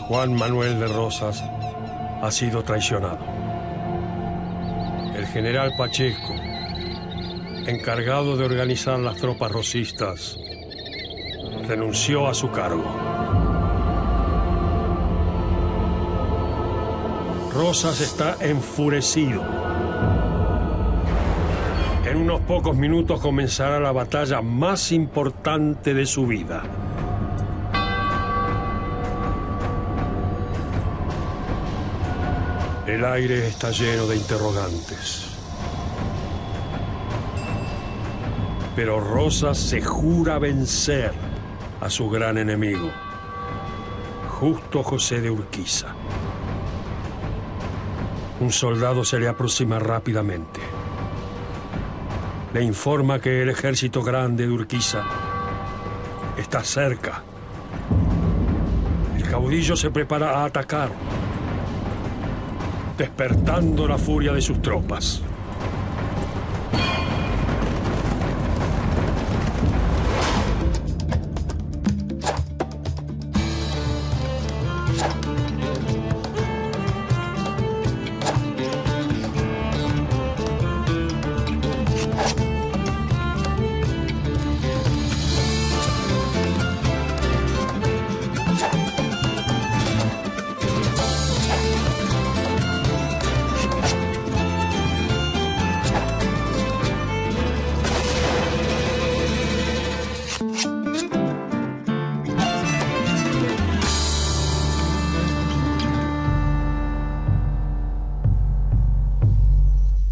Juan Manuel de Rosas ha sido traicionado. El general Pacheco, encargado de organizar las tropas rosistas, renunció a su cargo. Rosas está enfurecido. En unos pocos minutos comenzará la batalla más importante de su vida. El aire está lleno de interrogantes. Pero Rosas se jura vencer a su gran enemigo, Justo José de Urquiza. Un soldado se le aproxima rápidamente. Le informa que el ejército grande de Urquiza está cerca. El caudillo se prepara a atacar, despertando la furia de sus tropas.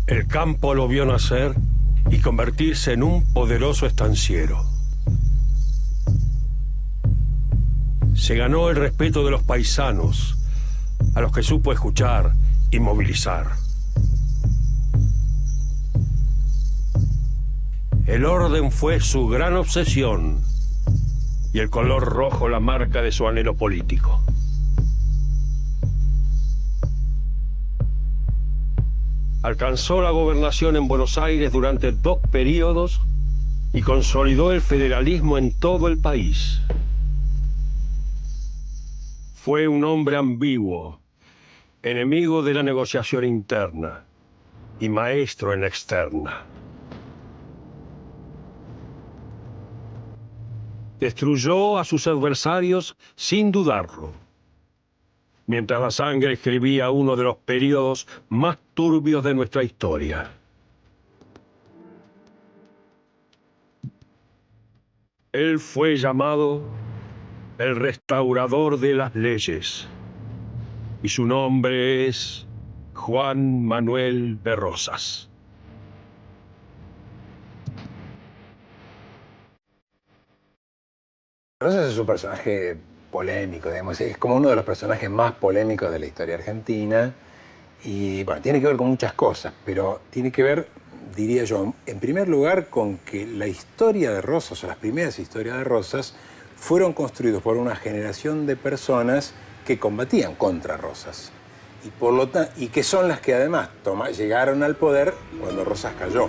El campo lo vio nacer y convertirse en un poderoso estanciero. Se ganó el respeto de los paisanos, a los que supo escuchar y movilizar. El orden fue su gran obsesión y el color rojo la marca de su anhelo político. Alcanzó la gobernación en Buenos Aires durante 2 períodos y consolidó el federalismo en todo el país. Fue un hombre ambiguo, enemigo de la negociación interna y maestro en la externa. Destruyó a sus adversarios sin dudarlo, mientras la sangre escribía uno de los períodos más turbios de nuestra historia. Él fue llamado el restaurador de las leyes, y su nombre es Juan Manuel de Rosas. Rosas es un personaje polémico, digamos, es como uno de los personajes más polémicos de la historia argentina y, bueno, tiene que ver con muchas cosas, pero tiene que ver, diría yo, en primer lugar con que la historia de Rosas, o las primeras historias de Rosas, fueron construidos por una generación de personas que combatían contra Rosas y que son las que además llegaron al poder cuando Rosas cayó.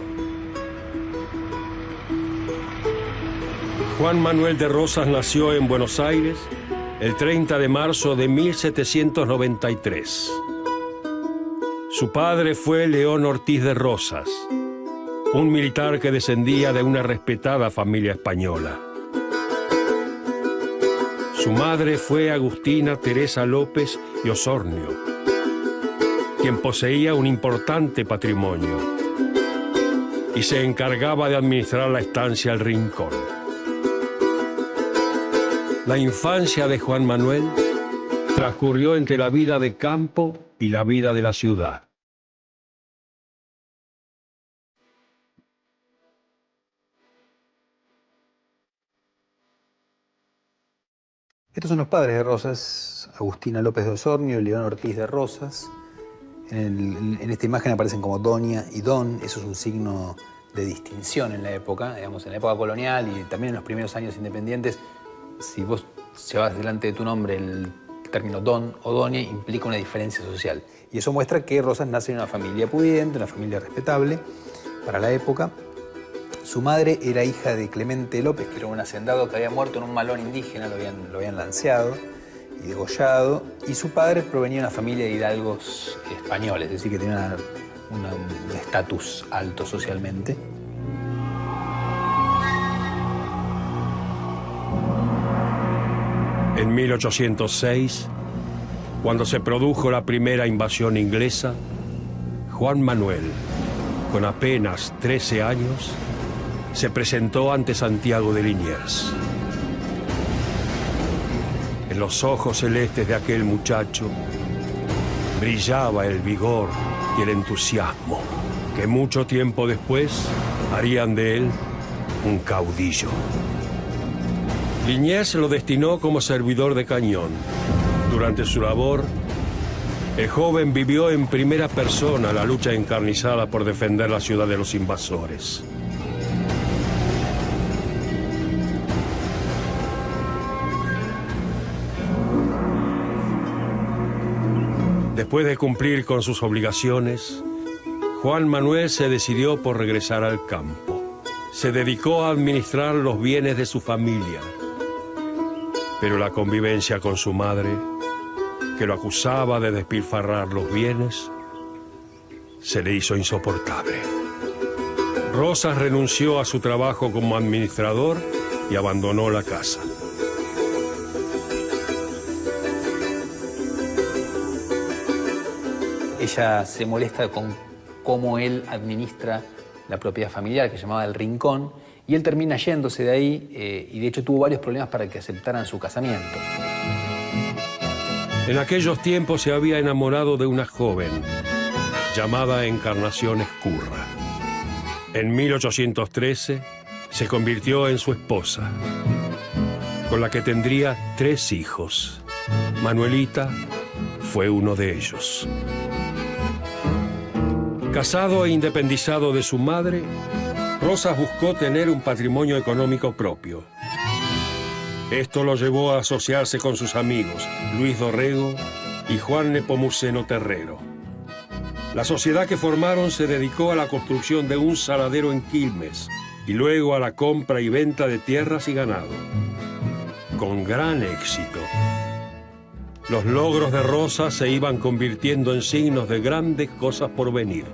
Juan Manuel de Rosas nació en Buenos Aires el 30 de marzo de 1793. Su padre fue León Ortiz de Rosas, un militar que descendía de una respetada familia española. Su madre fue Agustina Teresa López y Osornio, quien poseía un importante patrimonio y se encargaba de administrar la estancia El Rincón. La infancia de Juan Manuel transcurrió entre la vida de campo y la vida de la ciudad. Estos son los padres de Rosas, Agustina López de Osornio y León Ortiz de Rosas. En esta imagen aparecen como doña y don, eso es un signo de distinción en la época, digamos, en la época colonial y también en los primeros años independientes. Si vos llevas delante de tu nombre el término don o doña, implica una diferencia social. Y eso muestra que Rosas nace en una familia pudiente, una familia respetable para la época. Su madre era hija de Clemente López, que era un hacendado que había muerto en un malón indígena, lo habían lanceado. y degollado, y su padre provenía de una familia de hidalgos españoles, es decir, que tenía un estatus alto socialmente. En 1806, cuando se produjo la primera invasión inglesa, Juan Manuel, con apenas 13 años, se presentó ante Santiago de Liniers. En los ojos celestes de aquel muchacho brillaba el vigor y el entusiasmo que mucho tiempo después harían de él un caudillo. Liniers lo destinó como servidor de cañón. Durante su labor, el joven vivió en primera persona la lucha encarnizada por defender la ciudad de los invasores. Después de cumplir con sus obligaciones, Juan Manuel se decidió por regresar al campo. Se dedicó a administrar los bienes de su familia, pero la convivencia con su madre, que lo acusaba de despilfarrar los bienes, se le hizo insoportable. Rosas renunció a su trabajo como administrador y abandonó la casa. Ella se molesta con cómo él administra la propiedad familiar, que llamaba El Rincón, y él termina yéndose de ahí y de hecho tuvo varios problemas para que aceptaran su casamiento. En aquellos tiempos se había enamorado de una joven llamada Encarnación Ezcurra. En 1813 se convirtió en su esposa, con la que tendría 3 hijos. Manuelita fue uno de ellos. Casado e independizado de su madre, Rosas buscó tener un patrimonio económico propio. Esto lo llevó a asociarse con sus amigos Luis Dorrego y Juan Nepomuceno Terrero. La sociedad que formaron se dedicó a la construcción de un saladero en Quilmes y luego a la compra y venta de tierras y ganado. Con gran éxito. Los logros de Rosas se iban convirtiendo en signos de grandes cosas por venir.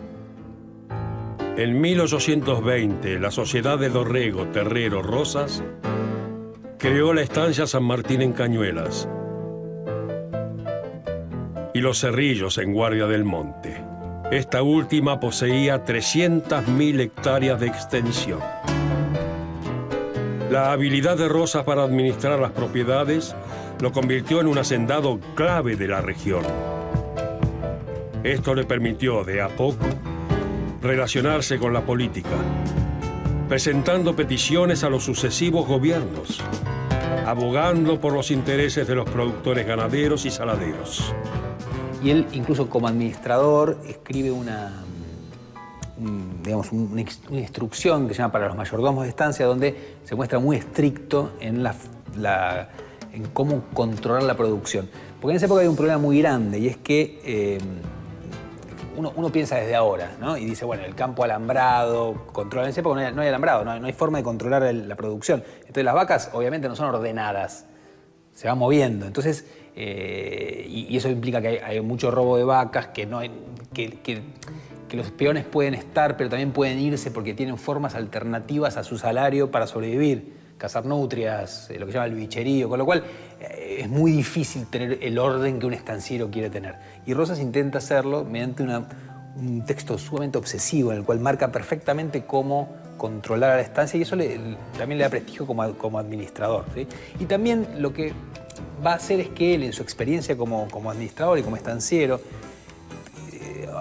En 1820, la sociedad de Dorrego, Terrero, Rosas creó la estancia San Martín en Cañuelas y Los Cerrillos en Guardia del Monte. Esta última poseía 300.000 hectáreas de extensión. La habilidad de Rosas para administrar las propiedades lo convirtió en un hacendado clave de la región. Esto le permitió, de a poco, relacionarse con la política, presentando peticiones a los sucesivos gobiernos, abogando por los intereses de los productores ganaderos y saladeros. Y él, incluso como administrador, escribe una instrucción que se llama para los mayordomos de estancia, donde se muestra muy estricto en en cómo controlar la producción. Porque en esa época hay un problema muy grande, y es que uno piensa desde ahora, ¿no? Y dice, bueno, el campo alambrado, controla. En esa época no hay alambrado, no hay forma de controlar la producción. Entonces las vacas obviamente no son ordenadas, se van moviendo. Entonces, y eso implica que hay mucho robo de vacas, que los peones pueden estar, pero también pueden irse porque tienen formas alternativas a su salario para sobrevivir. Cazar nutrias, lo que se llama el bicherío, con lo cual es muy difícil tener el orden que un estanciero quiere tener. Y Rosas intenta hacerlo mediante un texto sumamente obsesivo en el cual marca perfectamente cómo controlar a la estancia, y eso también le da prestigio como administrador, ¿sí? Y también lo que va a hacer es que él, en su experiencia como administrador y como estanciero,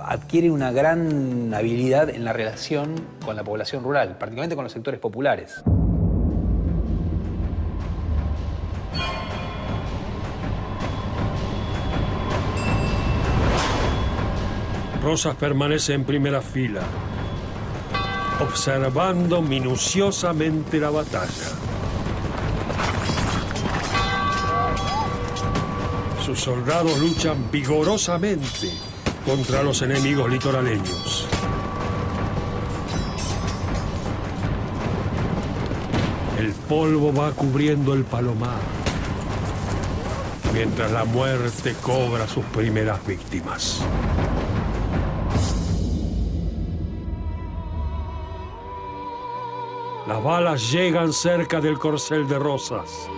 adquiere una gran habilidad en la relación con la población rural, particularmente con los sectores populares. Rosas permanece en primera fila, observando minuciosamente la batalla. Sus soldados luchan vigorosamente contra los enemigos litoraleños. El polvo va cubriendo el palomar. mientras la muerte cobra sus primeras víctimas. Las balas llegan cerca del corcel de Rosas.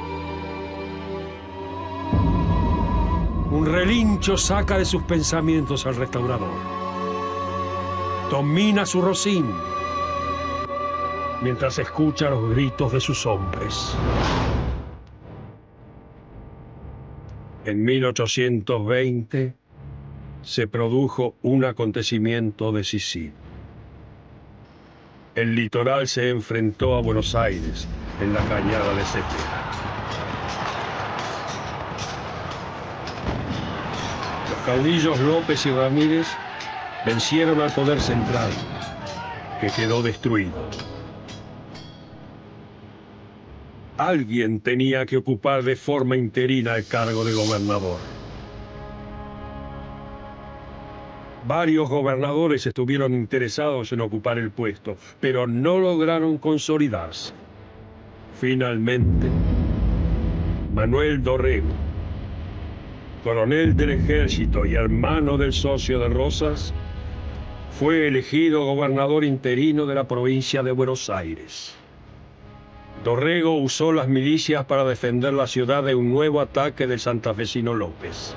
Un relincho saca de sus pensamientos al restaurador. Domina su rocín mientras escucha los gritos de sus hombres. En 1820 se produjo un acontecimiento decisivo. El litoral se enfrentó a Buenos Aires en la cañada de Cepeda. Los caudillos López y Ramírez vencieron al poder central, que quedó destruido. Alguien tenía que ocupar de forma interina el cargo de gobernador. Varios gobernadores estuvieron interesados en ocupar el puesto, pero no lograron consolidarse. Finalmente, Manuel Dorrego, coronel del ejército y hermano del socio de Rosas, fue elegido gobernador interino de la provincia de Buenos Aires. Dorrego usó las milicias para defender la ciudad de un nuevo ataque del santafesino López.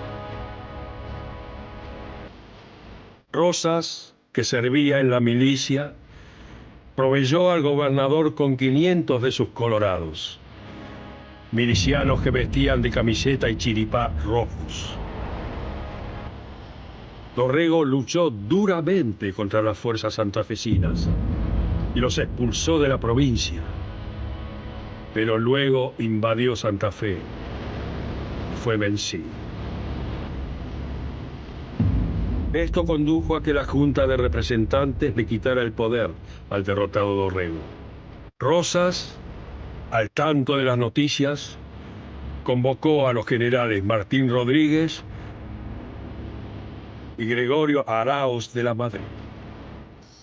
Rosas, que servía en la milicia, proveyó al gobernador con 500 de sus colorados, milicianos que vestían de camiseta y chiripá rojos. Dorrego luchó duramente contra las fuerzas santafesinas y los expulsó de la provincia, pero luego invadió Santa Fe y fue vencido. Esto condujo a que la Junta de Representantes le quitara el poder al derrotado Dorrego. Rosas, al tanto de las noticias, convocó a los generales Martín Rodríguez y Gregorio Araoz de la Madrid.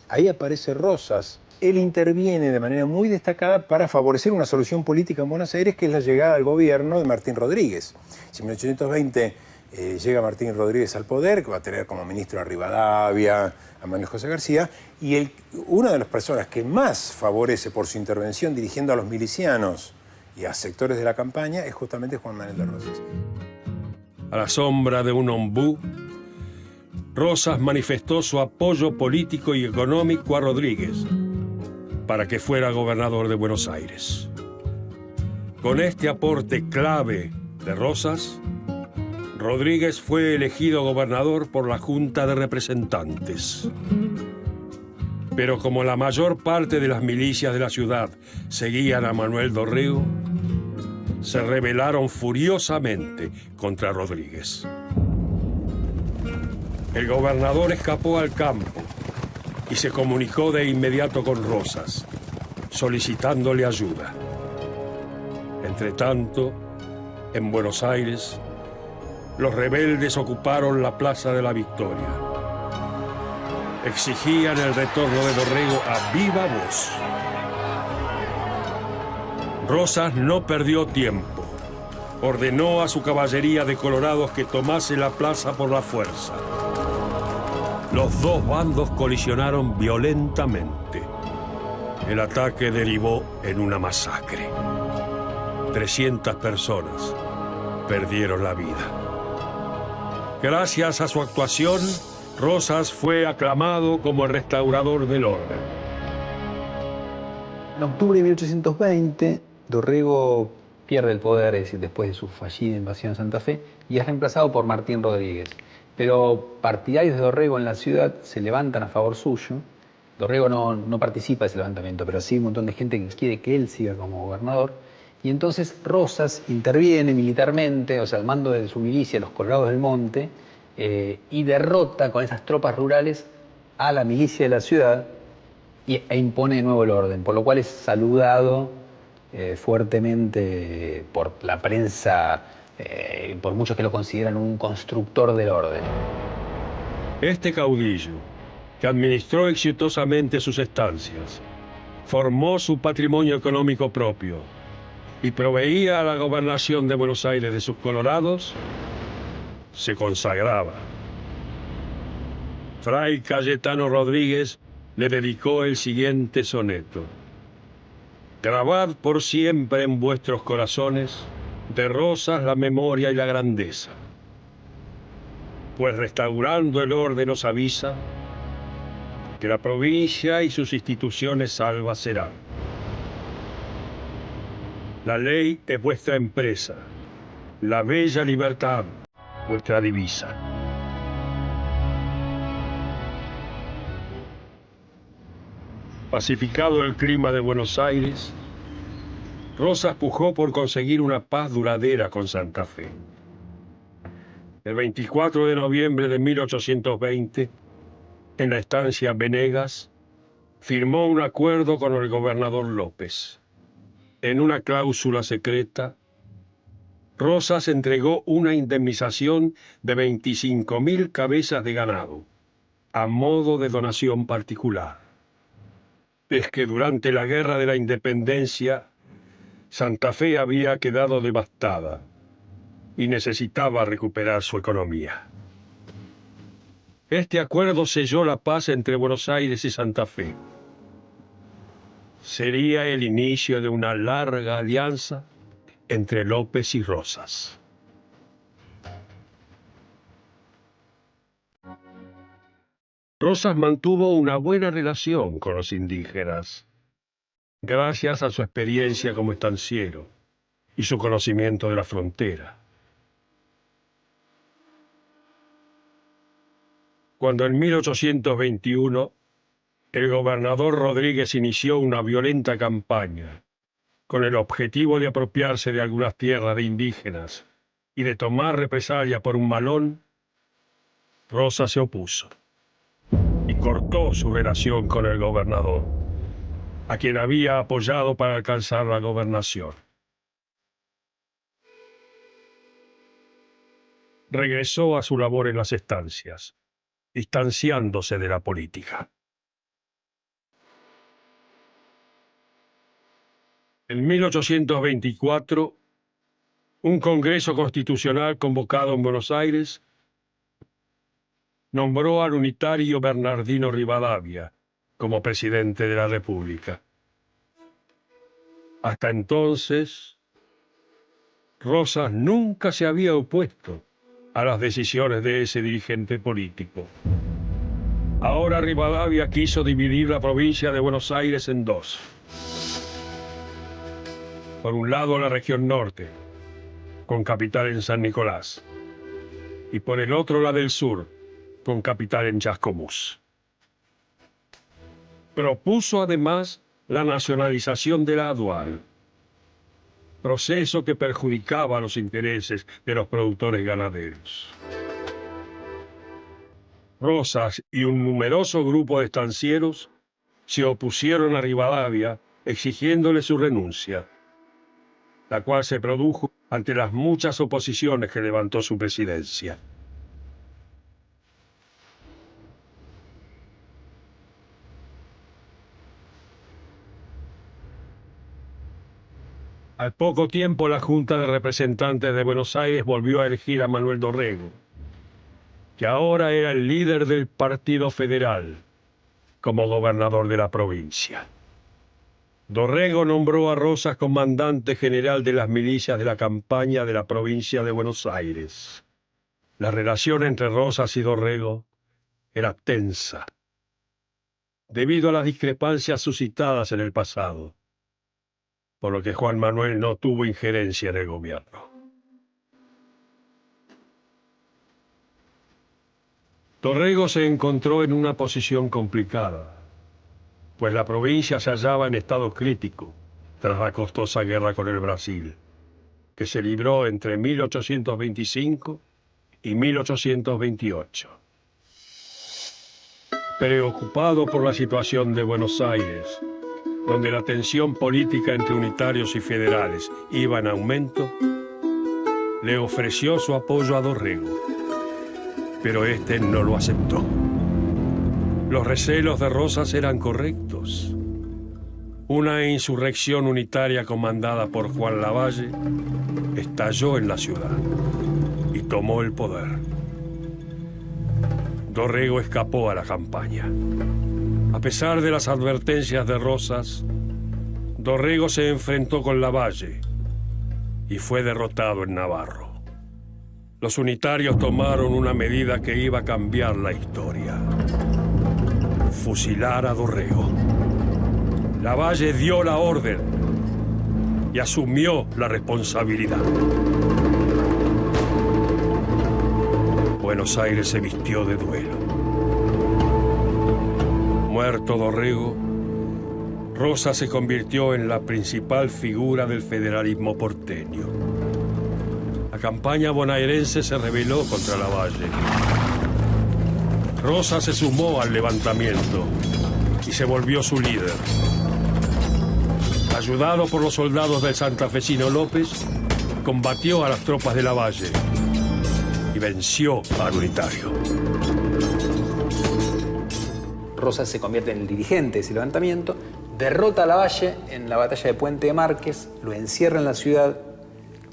Ahí aparece Rosas. Él interviene de manera muy destacada para favorecer una solución política en Buenos Aires, que es la llegada al gobierno de Martín Rodríguez. Si en 1820 llega Martín Rodríguez al poder, que va a tener como ministro a Rivadavia, a Manuel José García, y una de las personas que más favorece por su intervención dirigiendo a los milicianos y a sectores de la campaña es justamente Juan Manuel de Rosas. A la sombra de un ombú, Rosas manifestó su apoyo político y económico a Rodríguez para que fuera gobernador de Buenos Aires. Con este aporte clave de Rosas, Rodríguez fue elegido gobernador por la Junta de Representantes. Pero como la mayor parte de las milicias de la ciudad seguían a Manuel Dorrego, se rebelaron furiosamente contra Rodríguez. El gobernador escapó al campo y se comunicó de inmediato con Rosas, solicitándole ayuda. Entretanto, en Buenos Aires, los rebeldes ocuparon la Plaza de la Victoria. Exigían el retorno de Dorrego a viva voz. Rosas no perdió tiempo. Ordenó a su caballería de colorados que tomase la plaza por la fuerza. Los dos bandos colisionaron violentamente. El ataque derivó en una masacre. 300 personas perdieron la vida. Gracias a su actuación, Rosas fue aclamado como el restaurador del orden. En octubre de 1820, Dorrego pierde el poder, es decir, después de su fallida invasión a Santa Fe, y es reemplazado por Martín Rodríguez. Pero partidarios de Dorrego en la ciudad se levantan a favor suyo. Dorrego no participa de ese levantamiento, pero sí un montón de gente que quiere que él siga como gobernador. Y entonces Rosas interviene militarmente, o sea, al mando de su milicia, los Colorados del Monte, y derrota con esas tropas rurales a la milicia de la ciudad e impone de nuevo el orden, por lo cual es saludado fuertemente por la prensa, por muchos que lo consideran un constructor del orden. Este caudillo, que administró exitosamente sus estancias, formó su patrimonio económico propio y proveía a la gobernación de Buenos Aires de sus colorados, se consagraba. Fray Cayetano Rodríguez le dedicó el siguiente soneto: grabad por siempre en vuestros corazones de Rosas la memoria y la grandeza, pues restaurando el orden os avisa que la provincia y sus instituciones salvas serán. La ley es vuestra empresa, la bella libertad vuestra divisa. Pacificado el clima de Buenos Aires, Rosas pujó por conseguir una paz duradera con Santa Fe. El 24 de noviembre de 1820, en la estancia Venegas, firmó un acuerdo con el gobernador López. En una cláusula secreta, Rosas entregó una indemnización de 25.000 cabezas de ganado, a modo de donación particular. Es que durante la Guerra de la Independencia, Santa Fe había quedado devastada y necesitaba recuperar su economía. Este acuerdo selló la paz entre Buenos Aires y Santa Fe. Sería el inicio de una larga alianza entre López y Rosas. Rosas mantuvo una buena relación con los indígenas, gracias a su experiencia como estanciero y su conocimiento de la frontera. Cuando en 1821 el gobernador Rodríguez inició una violenta campaña con el objetivo de apropiarse de algunas tierras de indígenas y de tomar represalia por un malón, Rosas se opuso y cortó su relación con el gobernador, a quien había apoyado para alcanzar la gobernación. Regresó a su labor en las estancias, distanciándose de la política. En 1824, un Congreso Constitucional convocado en Buenos Aires nombró al unitario Bernardino Rivadavia como presidente de la República. Hasta entonces, Rosas nunca se había opuesto a las decisiones de ese dirigente político. Ahora Rivadavia quiso dividir la provincia de Buenos Aires en dos. Por un lado, la región norte, con capital en San Nicolás, y por el otro, la del sur, con capital en Chascomús. Propuso además la nacionalización de la aduana, proceso que perjudicaba los intereses de los productores ganaderos. Rosas y un numeroso grupo de estancieros se opusieron a Rivadavia exigiéndole su renuncia, la cual se produjo ante las muchas oposiciones que levantó su presidencia. Al poco tiempo, la Junta de Representantes de Buenos Aires volvió a elegir a Manuel Dorrego, que ahora era el líder del Partido Federal, como gobernador de la provincia. Dorrego nombró a Rosas comandante general de las milicias de la campaña de la provincia de Buenos Aires. La relación entre Rosas y Dorrego era tensa, debido a las discrepancias suscitadas en el pasado, por lo que Juan Manuel no tuvo injerencia en el gobierno. Dorrego se encontró en una posición complicada, pues la provincia se hallaba en estado crítico tras la costosa guerra con el Brasil, que se libró entre 1825 y 1828. Preocupado por la situación de Buenos Aires, donde la tensión política entre unitarios y federales iba en aumento, le ofreció su apoyo a Dorrego, pero este no lo aceptó. Los recelos de Rosas eran correctos. Una insurrección unitaria comandada por Juan Lavalle estalló en la ciudad y tomó el poder. Dorrego escapó a la campaña. A pesar de las advertencias de Rosas, Dorrego se enfrentó con Lavalle y fue derrotado en Navarro. Los unitarios tomaron una medida que iba a cambiar la historia: fusilar a Dorrego. Lavalle dio la orden y asumió la responsabilidad. Buenos Aires se vistió de duelo. Muerto Dorrego, Rosas se convirtió en la principal figura del federalismo porteño. La campaña bonaerense se rebeló contra Lavalle. Rosas se sumó al levantamiento y se volvió su líder. Ayudado por los soldados del santafesino López, combatió a las tropas de Lavalle y venció al unitario. Rosas se convierte en el dirigente de ese levantamiento, derrota a Lavalle en la batalla de Puente de Márquez, lo encierra en la ciudad,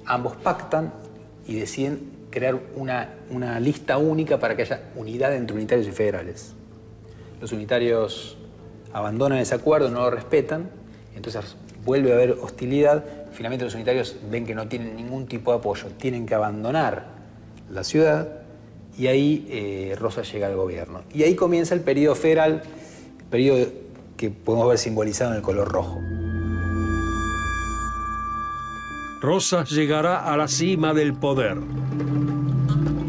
ambos pactan y deciden crear una lista única para que haya unidad entre unitarios y federales. Los unitarios abandonan ese acuerdo, no lo respetan, entonces vuelve a haber hostilidad. Finalmente los unitarios ven que no tienen ningún tipo de apoyo, tienen que abandonar la ciudad y ahí Rosas llega al gobierno. Y ahí comienza el periodo federal, periodo que podemos ver simbolizado en el color rojo. Rosas llegará a la cima del poder,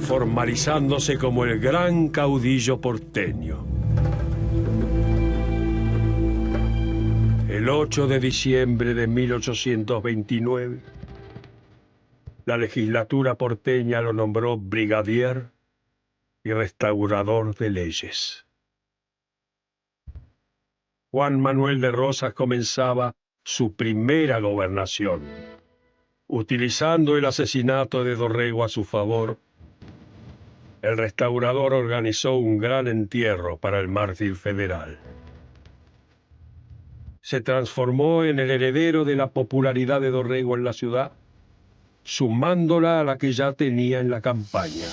formalizándose como el gran caudillo porteño. El 8 de diciembre de 1829, la legislatura porteña lo nombró brigadier y restaurador de leyes. Juan Manuel de Rosas comenzaba su primera gobernación. Utilizando el asesinato de Dorrego a su favor, el restaurador organizó un gran entierro para el mártir federal. Se transformó en el heredero de la popularidad de Dorrego en la ciudad, sumándola a la que ya tenía en la campaña.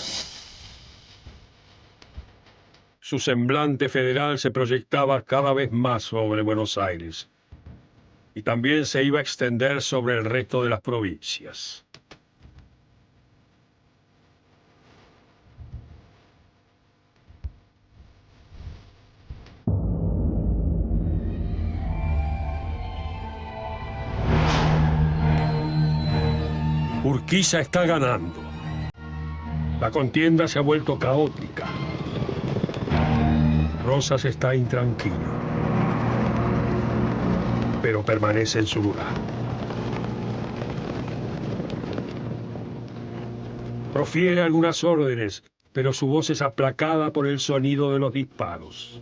Su semblante federal se proyectaba cada vez más sobre Buenos Aires y también se iba a extender sobre el resto de las provincias. Urquiza está ganando. La contienda se ha vuelto caótica. Rosas está intranquilo, pero permanece en su lugar. Profiere algunas órdenes, pero su voz es aplacada por el sonido de los disparos.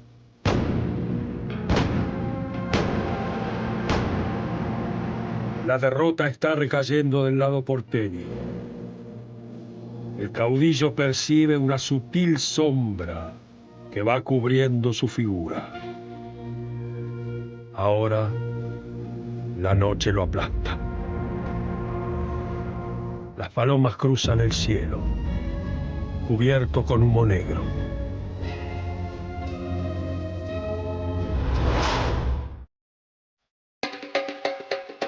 La derrota está recayendo del lado porteño. El caudillo percibe una sutil sombra que va cubriendo su figura. Ahora, la noche lo aplasta. Las palomas cruzan el cielo, cubierto con humo negro.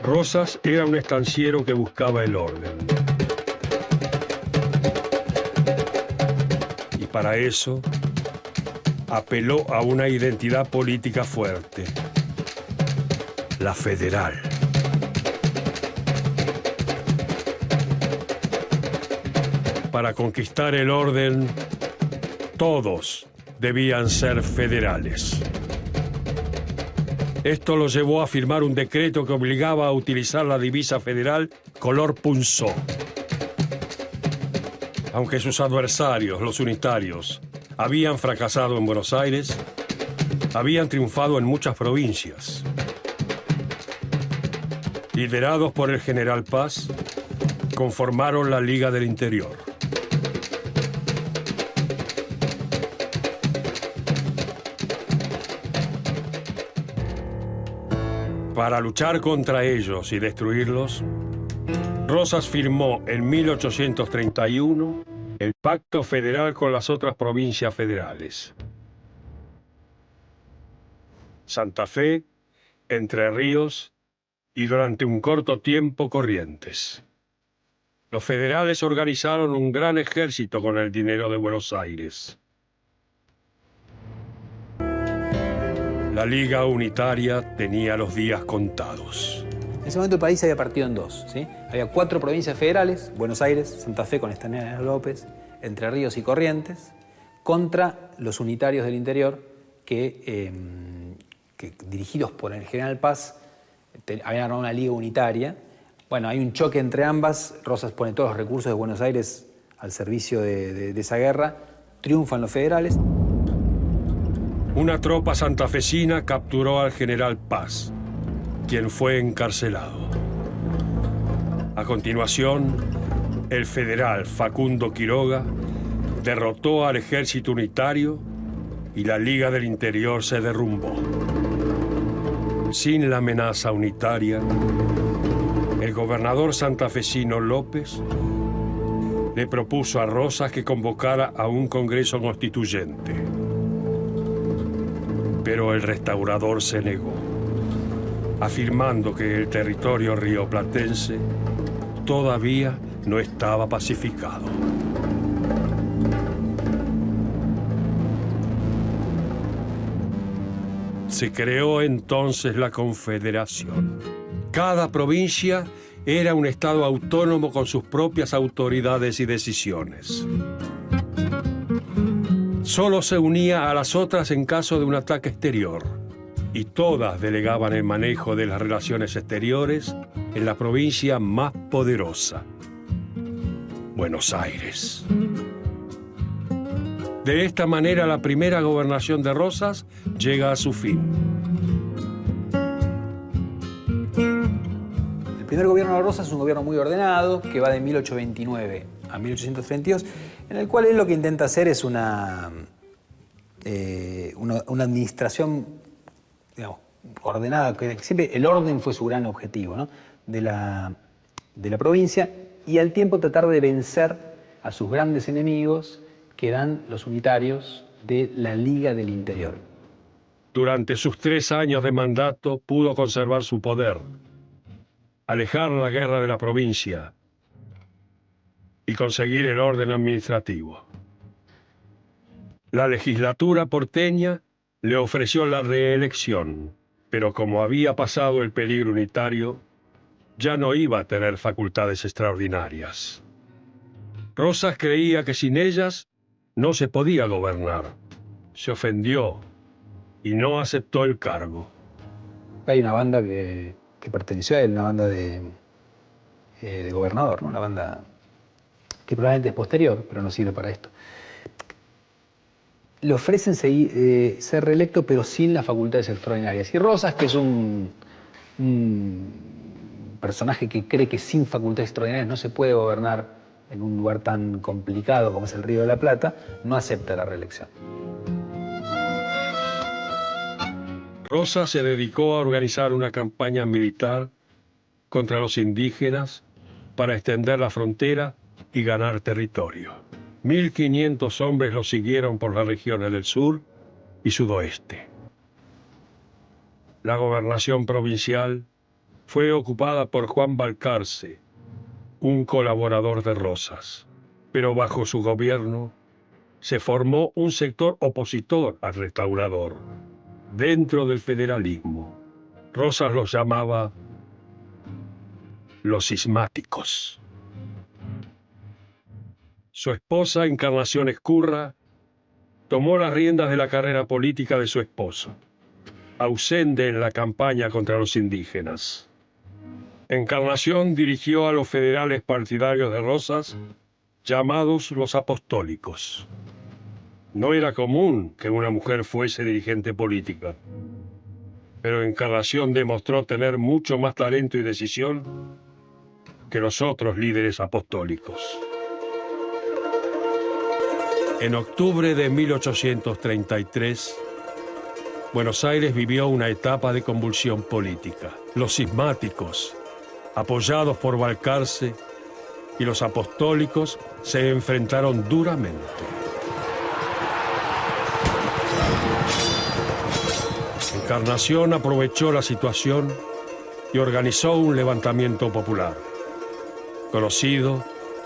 Rosas era un estanciero que buscaba el orden. Y para eso apeló a una identidad política fuerte, la federal. Para conquistar el orden, todos debían ser federales. Esto lo llevó a firmar un decreto que obligaba a utilizar la divisa federal color punzó. Aunque sus adversarios, los unitarios, habían fracasado en Buenos Aires, habían triunfado en muchas provincias. Liderados por el general Paz, conformaron la Liga del Interior. Para luchar contra ellos y destruirlos, Rosas firmó en 1831 el Pacto Federal con las otras provincias federales: Santa Fe, Entre Ríos y durante un corto tiempo Corrientes. Los federales organizaron un gran ejército con el dinero de Buenos Aires. La Liga Unitaria tenía los días contados. En ese momento el país se había partido en dos, ¿sí? Había 4 provincias federales: Buenos Aires, Santa Fe con Estanislao López, Entre Ríos y Corrientes, contra los unitarios del interior que dirigidos por el general Paz, habían armado una liga unitaria. Bueno, hay un choque entre ambas. Rosas pone todos los recursos de Buenos Aires al servicio de esa guerra. Triunfan los federales. Una tropa santafesina capturó al general Paz, quien fue encarcelado. A continuación, el federal Facundo Quiroga derrotó al ejército unitario y la Liga del Interior se derrumbó. Sin la amenaza unitaria, el gobernador santafesino López le propuso a Rosas que convocara a un congreso constituyente. Pero el restaurador se negó, afirmando que el territorio rioplatense todavía no estaba pacificado. Se creó entonces la Confederación. Cada provincia era un estado autónomo con sus propias autoridades y decisiones. Solo se unía a las otras en caso de un ataque exterior, y todas delegaban el manejo de las relaciones exteriores en la provincia más poderosa, Buenos Aires. De esta manera, la primera gobernación de Rosas llega a su fin. El primer gobierno de Rosas es un gobierno muy ordenado, que va de 1829 a 1832, en el cual él lo que intenta hacer es una administración, digamos, ordenada, que siempre el orden fue su gran objetivo, ¿no? de la provincia, y al tiempo tratar de vencer a sus grandes enemigos, que eran los unitarios de la Liga del Interior. Durante sus 3 años de mandato pudo conservar su poder, alejar la guerra de la provincia y conseguir el orden administrativo. La legislatura porteña le ofreció la reelección, pero como había pasado el peligro unitario, ya no iba a tener facultades extraordinarias. Rosas creía que sin ellas no se podía gobernar. Se ofendió y no aceptó el cargo. Hay una banda que perteneció a él, una banda de gobernador, ¿no? Una banda que probablemente es posterior, pero no sirve para esto. Le ofrecen ser reelecto, pero sin las facultades extraordinarias. Y Rosas, que es un personaje que cree que sin facultades extraordinarias no se puede gobernar en un lugar tan complicado como es el Río de la Plata, no acepta la reelección. Rosas se dedicó a organizar una campaña militar contra los indígenas para extender la frontera y ganar territorio. 1.500 hombres lo siguieron por las regiones del sur y sudoeste. La gobernación provincial fue ocupada por Juan Balcarce, un colaborador de Rosas, pero bajo su gobierno se formó un sector opositor al restaurador dentro del federalismo. Rosas los llamaba los cismáticos. Su esposa, Encarnación Ezcurra, tomó las riendas de la carrera política de su esposo, ausente en la campaña contra los indígenas. Encarnación dirigió a los federales partidarios de Rosas, llamados los apostólicos. No era común que una mujer fuese dirigente política, pero Encarnación demostró tener mucho más talento y decisión que los otros líderes apostólicos. En octubre de 1833, Buenos Aires vivió una etapa de convulsión política. Los cismáticos, apoyados por Balcarce, y los apostólicos se enfrentaron duramente. Encarnación aprovechó la situación y organizó un levantamiento popular, conocido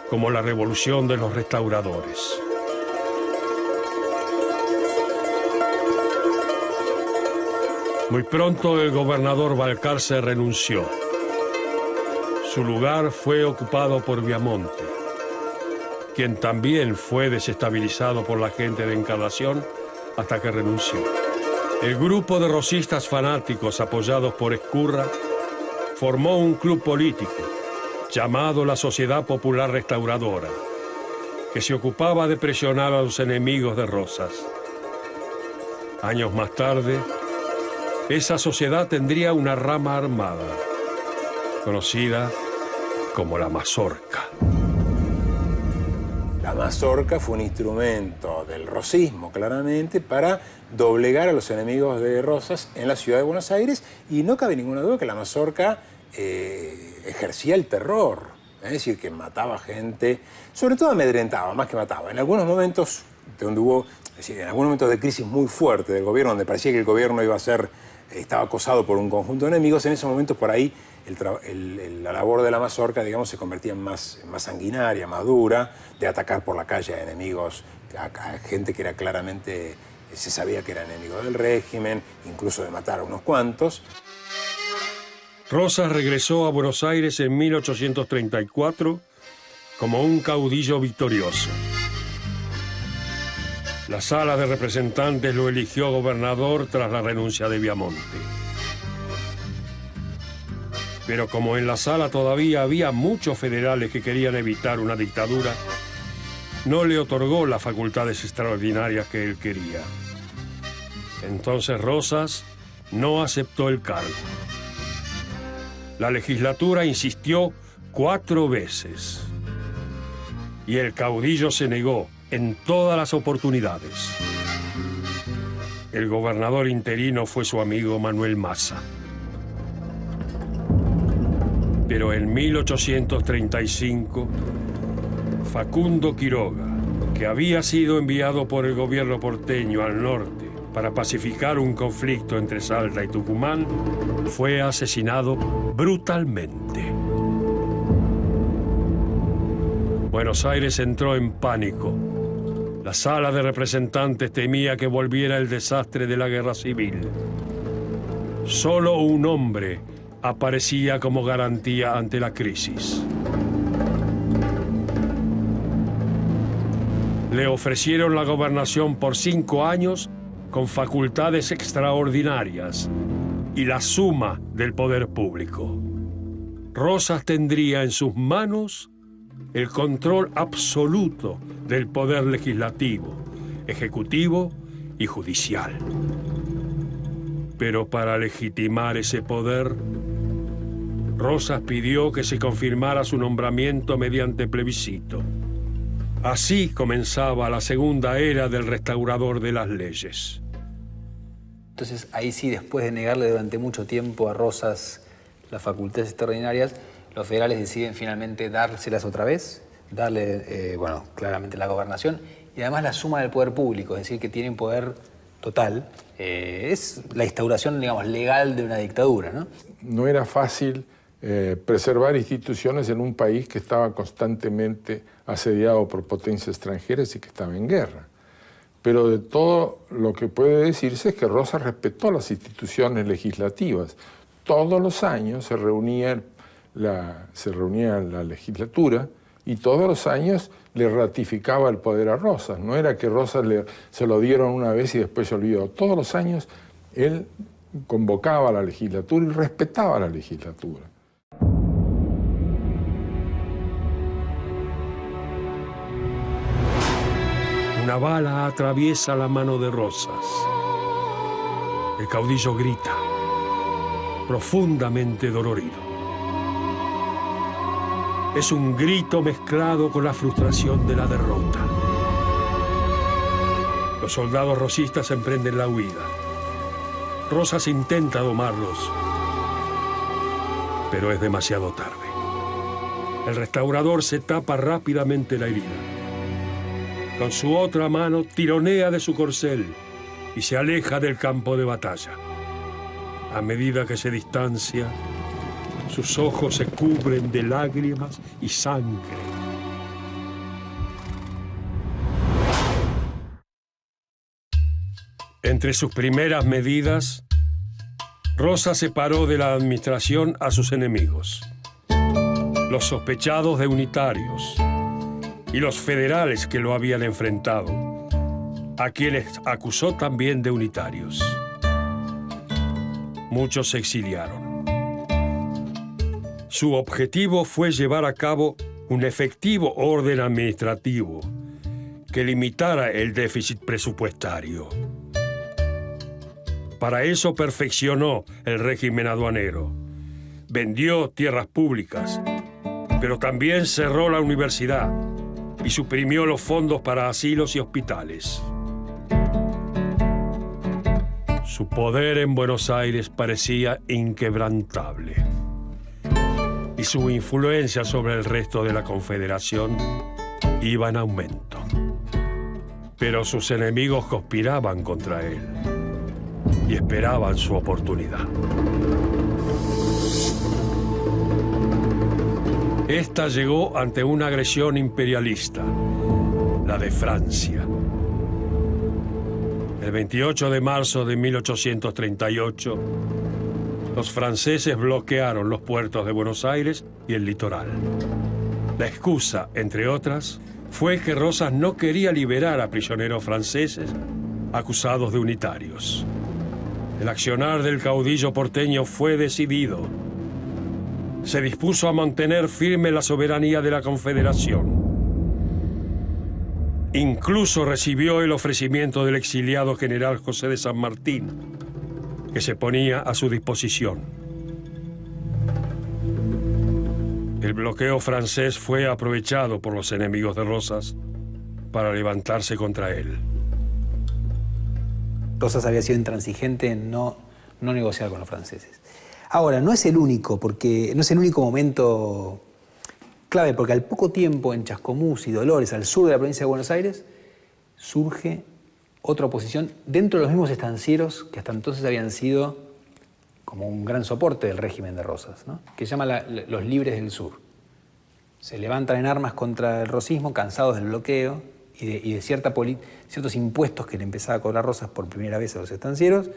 como la Revolución de los Restauradores. Muy pronto el gobernador Balcarce renunció. Su lugar fue ocupado por Viamonte, quien también fue desestabilizado por la gente de Encarnación hasta que renunció. El grupo de rosistas fanáticos apoyados por Ezcurra formó un club político llamado la Sociedad Popular Restauradora, que se ocupaba de presionar a los enemigos de Rosas. Años más tarde, esa sociedad tendría una rama armada, conocida como la Mazorca. La mazorca fue un instrumento del rosismo, claramente, para doblegar a los enemigos de Rosas en la ciudad de Buenos Aires, y no cabe ninguna duda que la mazorca ejercía el terror, es decir, que mataba gente, sobre todo amedrentaba, más que mataba. En algunos momentos donde hubo, es decir, en algunos momentos de crisis muy fuerte del gobierno, donde parecía que el gobierno estaba acosado por un conjunto de enemigos, en esos momentos por ahí la labor de la mazorca, digamos, se convertía en más sanguinaria, más dura, de atacar por la calle a enemigos, a gente que era claramente, se sabía que era enemigo del régimen, incluso de matar a unos cuantos. Rosas regresó a Buenos Aires en 1834 como un caudillo victorioso. La Sala de Representantes lo eligió gobernador tras la renuncia de Viamonte. Pero como en la sala todavía había muchos federales que querían evitar una dictadura, no le otorgó las facultades extraordinarias que él quería. Entonces Rosas no aceptó el cargo. La legislatura insistió 4 veces y el caudillo se negó en todas las oportunidades. El gobernador interino fue su amigo Manuel Massa. Pero en 1835, Facundo Quiroga, que había sido enviado por el gobierno porteño al norte para pacificar un conflicto entre Salta y Tucumán, fue asesinado brutalmente. Buenos Aires entró en pánico. La Sala de Representantes temía que volviera el desastre de la Guerra Civil. Solo un hombre aparecía como garantía ante la crisis. Le ofrecieron la gobernación por 5 años con facultades extraordinarias y la suma del poder público. Rosas tendría en sus manos el control absoluto del poder legislativo, ejecutivo y judicial. Pero para legitimar ese poder, Rosas pidió que se confirmara su nombramiento mediante plebiscito. Así comenzaba la segunda era del restaurador de las leyes. Entonces, ahí sí, después de negarle durante mucho tiempo a Rosas las facultades extraordinarias, los federales deciden finalmente dárselas otra vez, darle, claramente la gobernación y además la suma del poder público, es decir, que tienen poder total. Es la instauración, digamos, legal de una dictadura, ¿no? No era fácil preservar instituciones en un país que estaba constantemente asediado por potencias extranjeras y que estaba en guerra. Pero de todo lo que puede decirse es que Rosas respetó las instituciones legislativas. Todos los años se reunía la legislatura y todos los años le ratificaba el poder a Rosas. No era que Rosas se lo dieron una vez y después se olvidó. Todos los años él convocaba a la legislatura y respetaba a la legislatura. Una bala atraviesa la mano de Rosas. El caudillo grita, profundamente dolorido. Es un grito mezclado con la frustración de la derrota. Los soldados rosistas emprenden la huida. Rosas intenta domarlos, pero es demasiado tarde. El restaurador se tapa rápidamente la herida. Con su otra mano tironea de su corcel y se aleja del campo de batalla. A medida que se distancia, sus ojos se cubren de lágrimas y sangre. Entre sus primeras medidas, Rosas separó de la administración a sus enemigos, los sospechados de unitarios y los federales que lo habían enfrentado, a quienes acusó también de unitarios. Muchos se exiliaron. Su objetivo fue llevar a cabo un efectivo orden administrativo que limitara el déficit presupuestario. Para eso perfeccionó el régimen aduanero. Vendió tierras públicas, pero también cerró la universidad y suprimió los fondos para asilos y hospitales. Su poder en Buenos Aires parecía inquebrantable y su influencia sobre el resto de la Confederación iba en aumento. Pero sus enemigos conspiraban contra él y esperaban su oportunidad. Esta llegó ante una agresión imperialista, la de Francia. El 28 de marzo de 1838, los franceses bloquearon los puertos de Buenos Aires y el litoral. La excusa, entre otras, fue que Rosas no quería liberar a prisioneros franceses acusados de unitarios. El accionar del caudillo porteño fue decidido. Se dispuso a mantener firme la soberanía de la Confederación. Incluso recibió el ofrecimiento del exiliado general José de San Martín, que se ponía a su disposición. El bloqueo francés fue aprovechado por los enemigos de Rosas para levantarse contra él. Rosas había sido intransigente en no negociar con los franceses. Ahora, no es el único momento clave, porque al poco tiempo en Chascomús y Dolores, al sur de la provincia de Buenos Aires, surge otra oposición dentro de los mismos estancieros que hasta entonces habían sido como un gran soporte del régimen de Rosas, ¿no? Que se llama los Libres del Sur. Se levantan en armas contra el rosismo, cansados del bloqueo y de ciertos impuestos que le empezaba a cobrar Rosas por primera vez a los estancieros,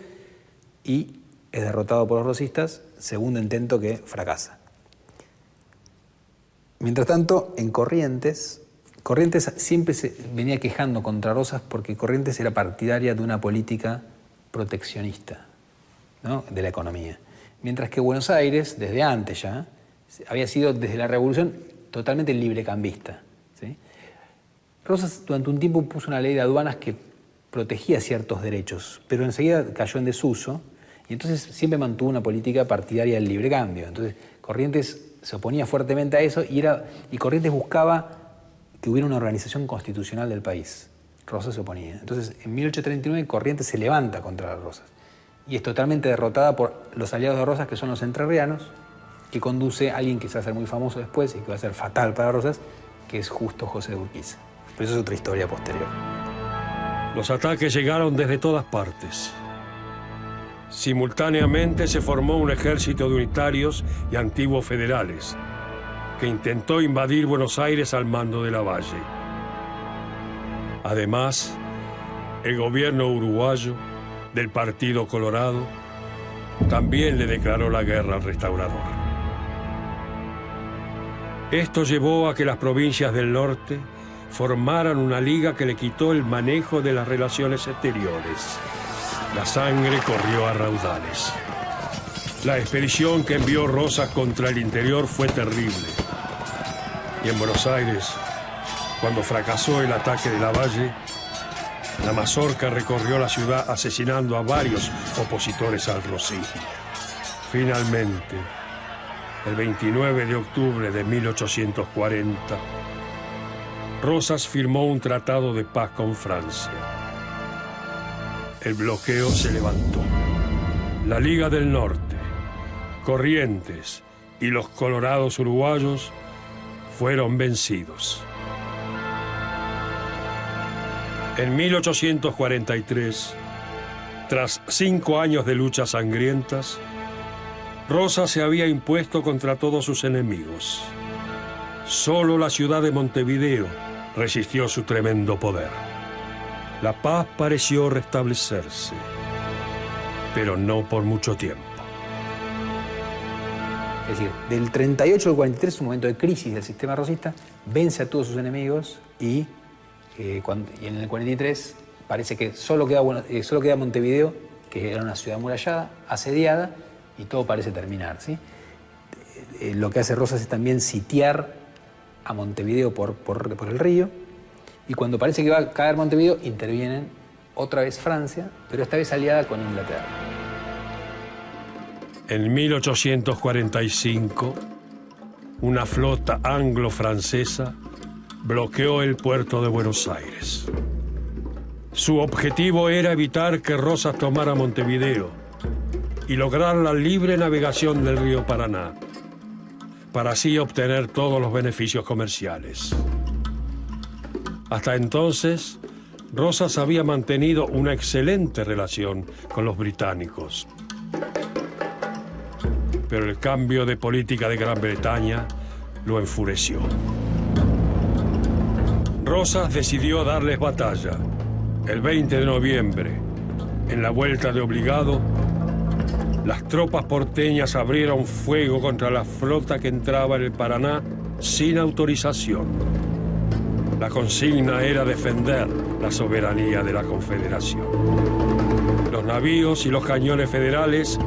y es derrotado por los rosistas, segundo intento que fracasa. Mientras tanto, en Corrientes siempre se venía quejando contra Rosas porque Corrientes era partidaria de una política proteccionista, ¿no?, de la economía. Mientras que Buenos Aires, desde antes ya, había sido desde la Revolución totalmente librecambista, ¿sí? Rosas durante un tiempo puso una ley de aduanas que protegía ciertos derechos, pero enseguida cayó en desuso y entonces siempre mantuvo una política partidaria del libre cambio. Entonces Corrientes se oponía fuertemente a eso y Corrientes buscaba que hubiera una organización constitucional del país. Rosas se oponía. Entonces en 1839 Corrientes se levanta contra Rosas y es totalmente derrotada por los aliados de Rosas, que son los entrerrianos, que conduce a alguien que se va a hacer muy famoso después y que va a ser fatal para Rosas, que es Justo José de Urquiza. Pero eso es otra historia posterior. Los ataques llegaron desde todas partes. Simultáneamente se formó un ejército de unitarios y antiguos federales que intentó invadir Buenos Aires al mando de Lavalle. Además, el gobierno uruguayo del Partido Colorado también le declaró la guerra al restaurador. Esto llevó a que las provincias del norte formaran una liga que le quitó el manejo de las relaciones exteriores. La sangre corrió a raudales. La expedición que envió Rosas contra el interior fue terrible. Y en Buenos Aires, cuando fracasó el ataque de Lavalle, la mazorca recorrió la ciudad asesinando a varios opositores al rosismo. Finalmente, el 29 de octubre de 1840, Rosas firmó un tratado de paz con Francia. El bloqueo se levantó. La Liga del Norte, Corrientes y los Colorados uruguayos fueron vencidos. En 1843, tras 5 años de luchas sangrientas, Rosas se había impuesto contra todos sus enemigos. Solo la ciudad de Montevideo resistió su tremendo poder. La paz pareció restablecerse, pero no por mucho tiempo. Es decir, del 38 al 43 es un momento de crisis del sistema rosista, vence a todos sus enemigos y en el 43 parece que solo queda Montevideo, que era una ciudad amurallada, asediada, y todo parece terminar, ¿sí? Lo que hace Rosas es también sitiar a Montevideo por el río, y cuando parece que va a caer Montevideo, intervienen otra vez Francia, pero esta vez aliada con Inglaterra. En 1845, una flota anglo-francesa bloqueó el puerto de Buenos Aires. Su objetivo era evitar que Rosas tomara Montevideo y lograr la libre navegación del río Paraná, para así obtener todos los beneficios comerciales. Hasta entonces, Rosas había mantenido una excelente relación con los británicos. Pero el cambio de política de Gran Bretaña lo enfureció. Rosas decidió darles batalla. El 20 de noviembre, en la vuelta de Obligado, las tropas porteñas abrieron fuego contra la flota que entraba en el Paraná sin autorización. La consigna era defender la soberanía de la Confederación. Los navíos y los cañones federales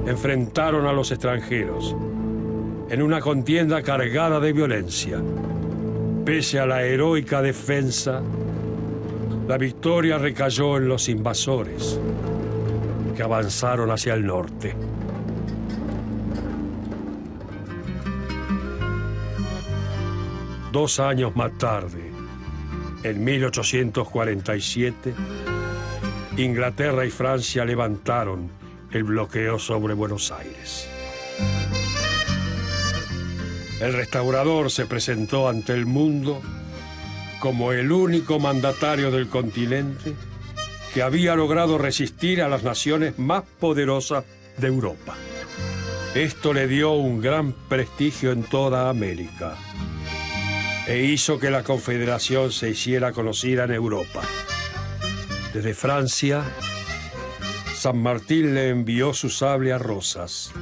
enfrentaron a los extranjeros en una contienda cargada de violencia. Pese a la heroica defensa, la victoria recayó en los invasores, que avanzaron hacia el norte. Dos años más tarde, en 1847, Inglaterra y Francia levantaron el bloqueo sobre Buenos Aires. El restaurador se presentó ante el mundo como el único mandatario del continente que había logrado resistir a las naciones más poderosas de Europa. Esto le dio un gran prestigio en toda América e hizo que la Confederación se hiciera conocida en Europa. Desde Francia, San Martín le envió su sable a Rosas.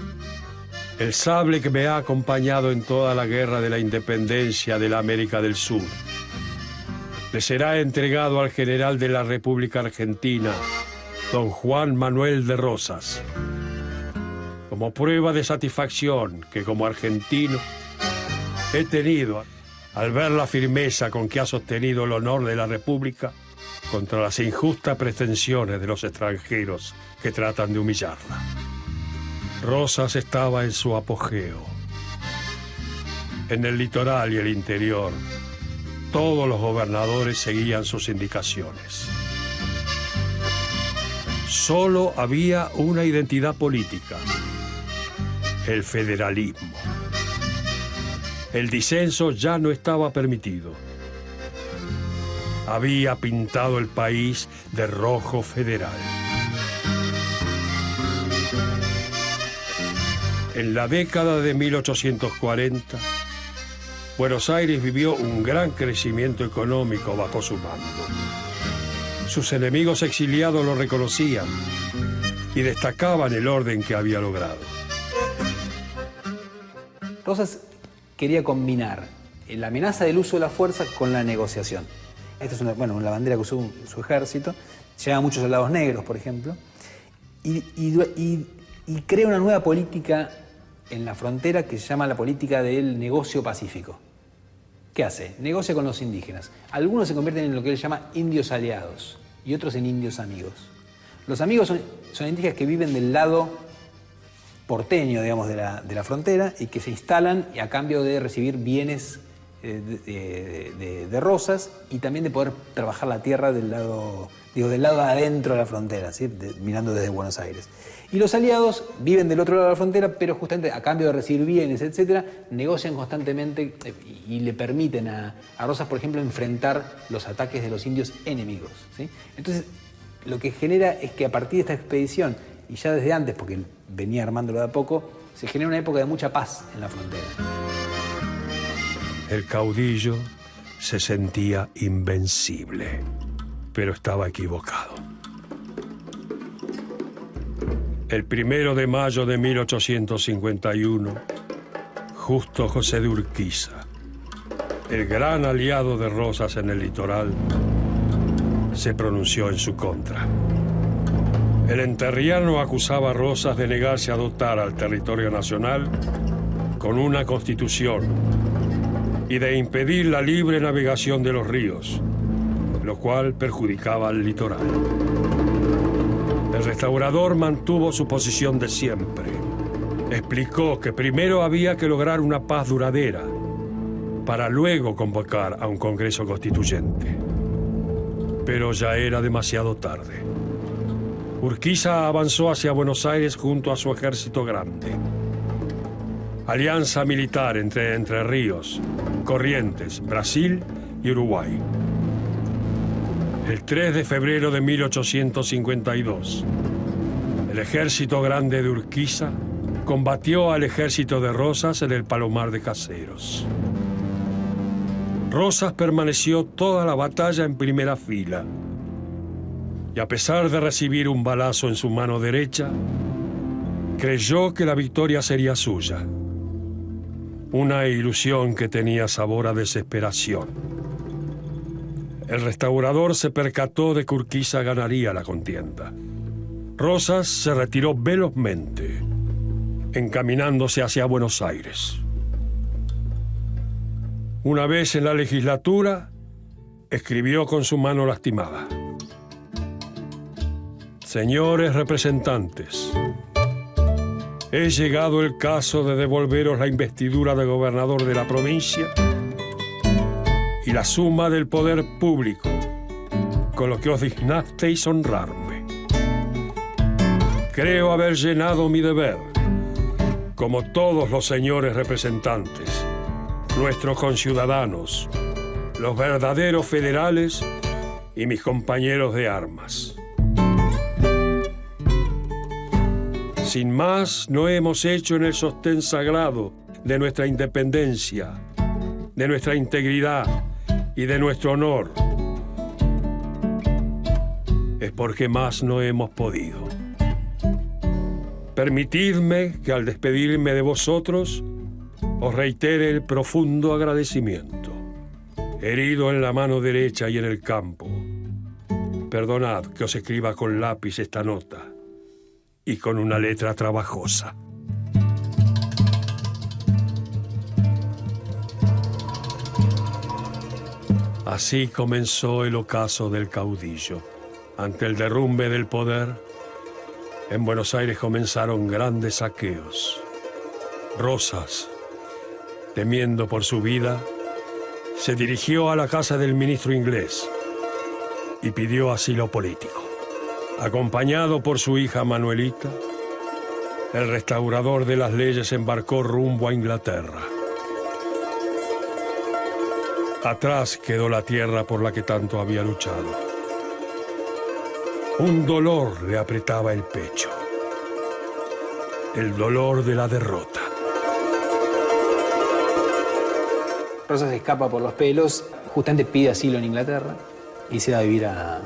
El sable que me ha acompañado en toda la guerra de la independencia de la América del Sur. Le será entregado al general de la República Argentina, don Juan Manuel de Rosas, como prueba de satisfacción que como argentino he tenido al ver la firmeza con que ha sostenido el honor de la República contra las injustas pretensiones de los extranjeros que tratan de humillarla. Rosas estaba en su apogeo. En el litoral y el interior, todos los gobernadores seguían sus indicaciones. Solo había una identidad política: el federalismo. El disenso ya no estaba permitido. Había pintado el país de rojo federal. En la década de 1840, Buenos Aires vivió un gran crecimiento económico bajo su mando. Sus enemigos exiliados lo reconocían y destacaban el orden que había logrado. Rosas quería combinar la amenaza del uso de la fuerza con la negociación. Esta es una bandera que usó su ejército. Llegaban muchos soldados negros, por ejemplo, y crea una nueva política en la frontera que se llama la política del negocio pacífico. ¿Qué hace? Negocia con los indígenas. Algunos se convierten en lo que él llama indios aliados y otros en indios amigos. Los amigos son indígenas que viven del lado porteño, digamos, de la frontera y que se instalan a cambio de recibir bienes de Rosas y también de poder trabajar la tierra del lado digo, del lado de adentro de la frontera, ¿sí? Mirando desde Buenos Aires. Y los aliados viven del otro lado de la frontera, pero justamente a cambio de recibir bienes, etcétera, negocian constantemente y le permiten a Rosas, por ejemplo, enfrentar los ataques de los indios enemigos, ¿sí? Entonces, lo que genera es que a partir de esta expedición, y ya desde antes, porque él venía armándolo de a poco, se genera una época de mucha paz en la frontera. El caudillo se sentía invencible, pero estaba equivocado. El 1 de mayo de 1851, Justo José de Urquiza, el gran aliado de Rosas en el litoral, se pronunció en su contra. El enterriano acusaba a Rosas de negarse a dotar al territorio nacional con una constitución y de impedir la libre navegación de los ríos, lo cual perjudicaba al litoral. El restaurador mantuvo su posición de siempre. Explicó que primero había que lograr una paz duradera para luego convocar a un Congreso Constituyente. Pero ya era demasiado tarde. Urquiza avanzó hacia Buenos Aires junto a su ejército grande. Alianza militar entre Entre Ríos, Corrientes, Brasil y Uruguay. El 3 de febrero de 1852, el ejército grande de Urquiza combatió al ejército de Rosas en el Palomar de Caseros. Rosas permaneció toda la batalla en primera fila y a pesar de recibir un balazo en su mano derecha, creyó que la victoria sería suya. Una ilusión que tenía sabor a desesperación. El restaurador se percató de que Urquiza ganaría la contienda. Rosas se retiró velozmente, encaminándose hacia Buenos Aires. Una vez en la legislatura, escribió con su mano lastimada: Señores representantes, he llegado el caso de devolveros la investidura de gobernador de la provincia y la suma del poder público, con lo que os dignasteis honrarme. Creo haber llenado mi deber, como todos los señores representantes, nuestros conciudadanos, los verdaderos federales y mis compañeros de armas. Sin más, no hemos hecho en el sostén sagrado de nuestra independencia, de nuestra integridad y de nuestro honor. Es porque más no hemos podido. Permitidme que al despedirme de vosotros os reitere el profundo agradecimiento. Herido en la mano derecha y en el campo, perdonad que os escriba con lápiz esta nota y con una letra trabajosa. Así comenzó el ocaso del caudillo. Ante el derrumbe del poder, en Buenos Aires comenzaron grandes saqueos. Rosas, temiendo por su vida, se dirigió a la casa del ministro inglés y pidió asilo político. Acompañado por su hija Manuelita, el restaurador de las leyes embarcó rumbo a Inglaterra. Atrás quedó la tierra por la que tanto había luchado. Un dolor le apretaba el pecho. El dolor de la derrota. Rosas escapa por los pelos, justamente pide asilo en Inglaterra y se va a vivir a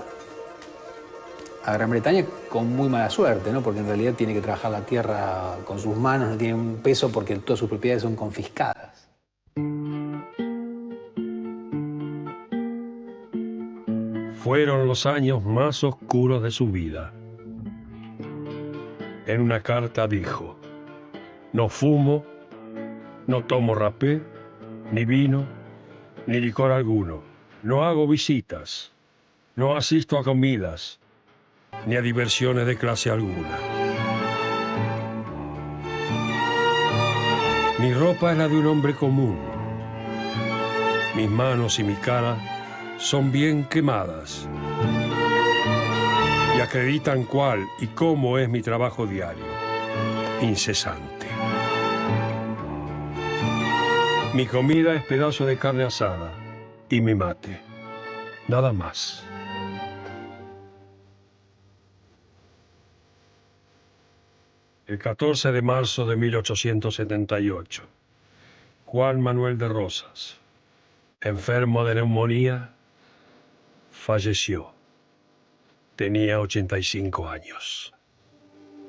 Gran Bretaña con muy mala suerte, ¿no? Porque en realidad tiene que trabajar la tierra con sus manos, no tiene un peso porque todas sus propiedades son confiscadas. Fueron los años más oscuros de su vida. En una carta dijo: no fumo, no tomo rapé, ni vino, ni licor alguno. No hago visitas, no asisto a comidas, ni a diversiones de clase alguna. Mi ropa es la de un hombre común. Mis manos y mi cara son bien quemadas. y acreditan cuál y cómo es mi trabajo diario, incesante. Mi comida es pedazo de carne asada y mi mate, nada más. El 14 de marzo de 1878, Juan Manuel de Rosas, enfermo de neumonía, falleció. Tenía 85 años.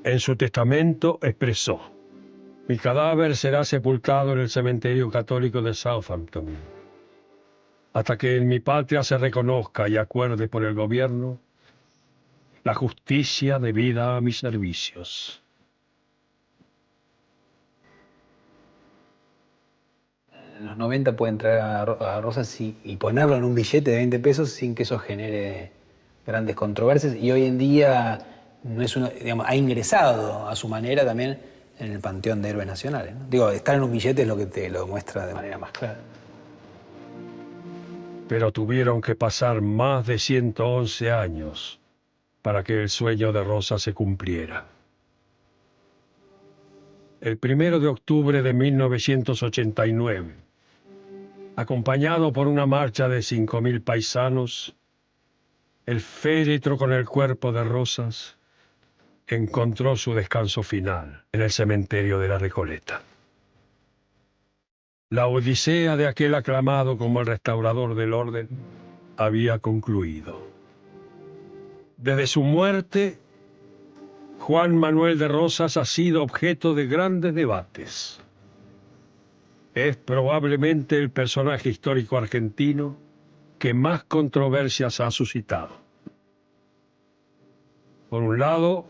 En su testamento expresó: mi cadáver será sepultado en el cementerio católico de Southampton, hasta que en mi patria se reconozca y acuerde por el gobierno la justicia debida a mis servicios. En los 90 pueden traer a Rosas y ponerlo en un billete de 20 pesos sin que eso genere grandes controversias. Y hoy en día no es digamos, ha ingresado a su manera también en el panteón de héroes nacionales, ¿no? Digo, estar en un billete es lo que te lo muestra de manera más clara. Pero tuvieron que pasar más de 111 años para que el sueño de Rosas se cumpliera. El 1 de octubre de 1989, acompañado por una marcha de 5.000 paisanos, el féretro con el cuerpo de Rosas encontró su descanso final en el cementerio de la Recoleta. La odisea de aquel aclamado como el restaurador del orden había concluido. Desde su muerte, Juan Manuel de Rosas ha sido objeto de grandes debates. Es probablemente el personaje histórico argentino que más controversias ha suscitado. Por un lado,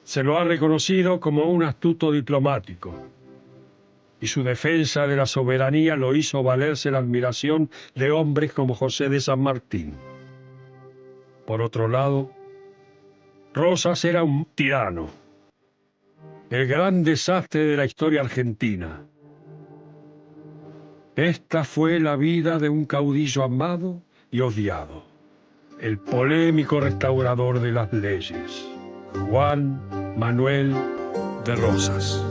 se lo ha reconocido como un astuto diplomático, y su defensa de la soberanía lo hizo valerse la admiración de hombres como José de San Martín. Por otro lado, Rosas era un tirano, el gran desastre de la historia argentina. Esta fue la vida de un caudillo amado y odiado, el polémico restaurador de las leyes, Juan Manuel de Rosas.